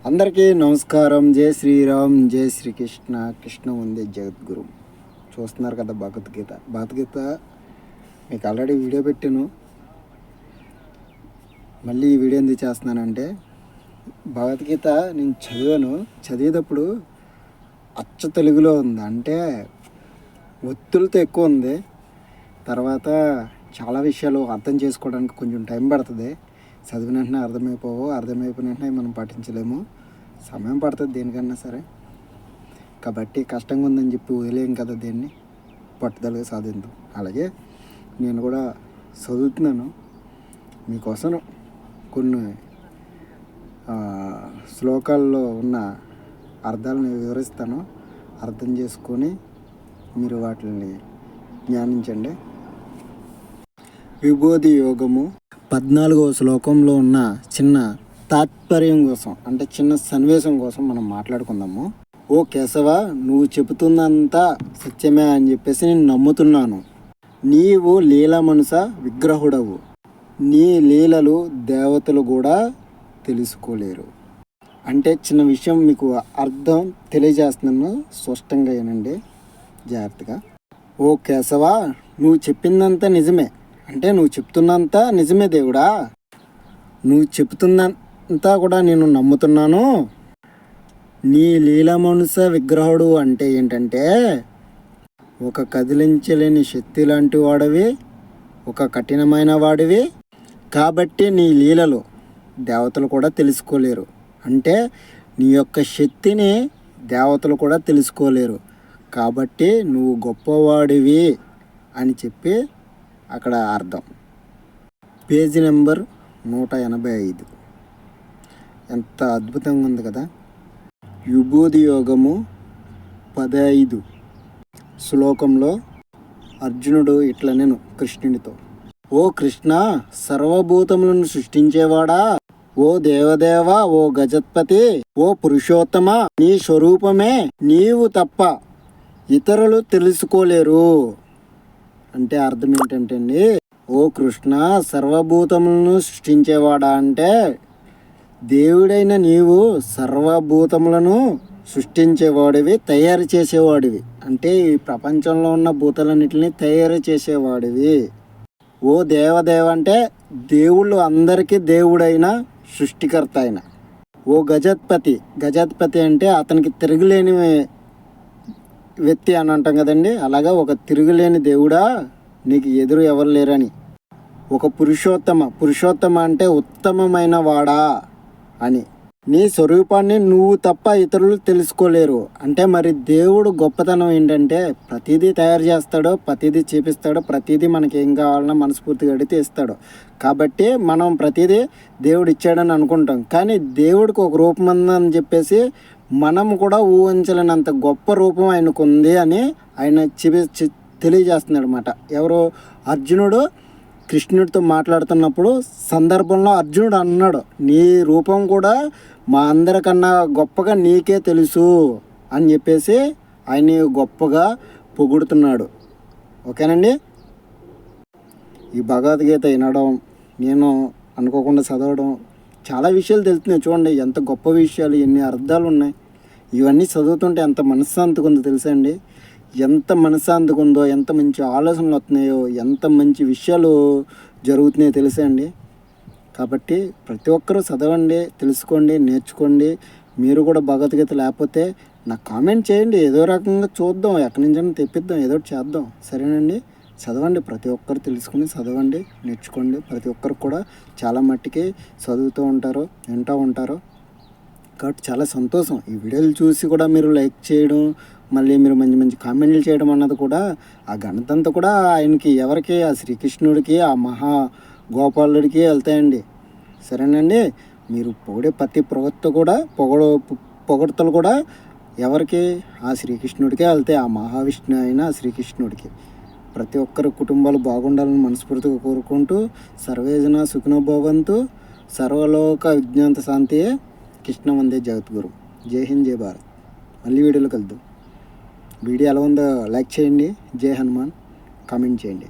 అందరికీ నమస్కారం. జై శ్రీరామ్, జై శ్రీకృష్ణ. కృష్ణ ఉంది జగద్గురు. చూస్తున్నారు కదా భగవద్గీత మీకు ఆల్రెడీ వీడియో పెట్టాను. మళ్ళీ ఈ వీడియో ఎందుకు చేస్తున్నానంటే, భగవద్గీత నేను చదివేటప్పుడు అచ్చ తెలుగులో ఉంది, అంటే ఒత్తులతో ఎక్కువ ఉంది. తర్వాత చాలా విషయాలు అర్థం చేసుకోవడానికి కొంచెం టైం పడుతుంది. చదివిన వెంటనే అర్థమైపోయిన వెంటనే మనం పాటించలేము, సమయం పడుతుంది దేనికన్నా సరే. కాబట్టి కష్టంగా ఉందని చెప్పి వదిలేం కదా, దీన్ని పట్టుదలగా సాధిద్దాం. అలాగే నేను కూడా చదువుతున్నాను, మీకోసం కొన్ని శ్లోకాల్లో ఉన్న అర్థాలను వివరిస్తాను. అర్థం చేసుకొని మీరు వాటిని ధ్యానించండి. విభూది యోగము 14వ శ్లోకంలో ఉన్న చిన్న తాత్పర్యం కోసం, అంటే చిన్న సన్నివేశం కోసం మనం మాట్లాడుకుందాము. ఓ కేశవ, నువ్వు చెబుతున్నంతా సత్యమే అని చెప్పేసి నేను నమ్ముతున్నాను. నీవు లీల మనస విగ్రహుడవు. నీ లీలలు దేవతలు కూడా తెలుసుకోలేరు. అంటే చిన్న విషయం మీకు అర్థం తెలియజేస్తున్నాను, స్పష్టంగా వినండి జాగ్రత్తగా. ఓ కేశవ, నువ్వు చెప్పిందంతా నిజమే, అంటే నువ్వు చెప్తున్నంత నిజమే దేవుడా. నువ్వు చెప్తున్నంతా కూడా నేను నమ్ముతున్నాను. నీ లీలమనుస విగ్రహుడు అంటే ఏంటంటే, ఒక కదిలించలేని శక్తి లాంటి వాడివి, ఒక కఠినమైన వాడివి. కాబట్టి నీ లీలలు దేవతలు కూడా తెలుసుకోలేరు. అంటే నీ యొక్క శక్తిని దేవతలు కూడా తెలుసుకోలేరు. కాబట్టి నువ్వు గొప్పవాడివి అని చెప్పి అక్కడ అర్థం. Page number 185. ఎంత అద్భుతంగా ఉంది కదా. విభూది యోగము 15 శ్లోకంలో అర్జునుడు ఇట్లా నేను కృష్ణునితో, ఓ కృష్ణ, సర్వభూతములను సృష్టించేవాడా, ఓ దేవదేవ, ఓ గజత్పతి, ఓ పురుషోత్తమ, నీ స్వరూపమే నీవు తప్ప ఇతరులు తెలుసుకోలేరు. అంటే అర్థం ఏంటంటే అండి, ఓ కృష్ణ, సర్వభూతములను సృష్టించేవాడా అంటే దేవుడైన నీవు సర్వభూతములను సృష్టించేవాడివి, తయారు చేసేవాడివి. అంటే ఈ ప్రపంచంలో ఉన్న భూతాలన్నిటిని తయారు చేసేవాడివి. ఓ దేవదేవ అంటే దేవుళ్ళు అందరికీ దేవుడైన సృష్టికర్త అయిన. ఓ గజత్పతి అంటే అతనికి తిరగలేని వ్యక్తి అని అంటాం కదండి, అలాగా ఒక తిరుగులేని దేవుడా, నీకు ఎదురు ఎవరు లేరని. ఒక పురుషోత్తమ అంటే ఉత్తమమైన వాడా అని. నీ స్వరూపాన్ని నువ్వు తప్ప ఇతరులు తెలుసుకోలేరు. అంటే మరి దేవుడు గొప్పతనం ఏంటంటే, ప్రతిదీ తయారు చేస్తాడు, ప్రతిదీ చేపిస్తాడు, ప్రతిదీ మనకి ఏం కావాలన్నా మనస్ఫూర్తిగా అడిగితే ఇస్తాడు. కాబట్టి మనం ప్రతిదీ దేవుడు ఇచ్చాడని అనుకుంటాం, కానీ దేవుడికి ఒక రూపం ఉందని చెప్పేసి మనం కూడా ఊహించలేనంత గొప్ప రూపం ఆయనకు ఉంది అని ఆయన తెలియజేస్తున్నాడు అన్నమాట. ఎవరు? అర్జునుడు కృష్ణుడితో మాట్లాడుతున్నప్పుడు సందర్భంలో అర్జునుడు అన్నాడు, నీ రూపం కూడా మా అందరికన్నా గొప్పగా నీకే తెలుసు అని చెప్పేసి ఆయన గొప్పగా పొగుడుతున్నాడు. ఓకేనండి. ఈ భగవద్గీత వినడం, నేను అనుకోకుండా చదవడం, చాలా విషయాలు తెలుస్తున్నాయి. చూడండి ఎంత గొప్ప విషయాలు, ఎన్ని అర్థాలు ఉన్నాయి. ఇవన్నీ చదువుతుంటే ఎంత మనశ్శాంతిగా ఉందో తెలుసా అండి. ఎంత మనశ్శాంతిగా ఉందో, ఎంత మంచి ఆలోచనలు వస్తున్నాయో, ఎంత మంచి విషయాలు జరుగుతున్నాయో తెలుసా అండి. కాబట్టి ప్రతి ఒక్కరూ చదవండి, తెలుసుకోండి, నేర్చుకోండి. మీరు కూడా భగవద్గీత లేకపోతే నాకు కామెంట్ చేయండి, ఏదో రకంగా చూద్దాం, ఎక్కడి నుంచైనా తెప్పిద్దాం, ఏదో చేద్దాం. సరేనండి. చదవండి, ప్రతి ఒక్కరు తెలుసుకుని చదవండి, నేర్చుకోండి. ప్రతి ఒక్కరు కూడా చాలా మట్టికి చదువుతూ ఉంటారు, వింటూ ఉంటారు. కాబట్టి చాలా సంతోషం. ఈ వీడియోలు చూసి కూడా మీరు లైక్ చేయడం, మళ్ళీ మీరు మంచి మంచి కామెంట్లు చేయడం అన్నది కూడా ఆ ఘనతంతా కూడా ఆయనకి, ఎవరికి? ఆ శ్రీకృష్ణుడికి, ఆ మహా గోపాలుడికి వెళ్తాయండి. సరేనండి. మీరు పొగిడే ప్రతి ప్రవక్త కూడా పొగడ్తలు కూడా ఎవరికి? ఆ శ్రీకృష్ణుడికే వెళ్తాయి, ఆ మహావిష్ణు అయిన శ్రీకృష్ణుడికి. ప్రతి ఒక్కరి కుటుంబాలు బాగుండాలని మనస్ఫూర్తిగా కోరుకుంటూ, సర్వేజన సుఖినో భవంతు, సర్వలోక విజ్ఞాంత శాంతియే కృష్ణ వందే జగద్గురు. జై హింద్, జై భారత్. మళ్ళీ వీడియోలో కలుద్దాం. వీడియో ఎలా ఉందో లైక్ చేయండి. జై హనుమాన్ కామెంట్ చేయండి.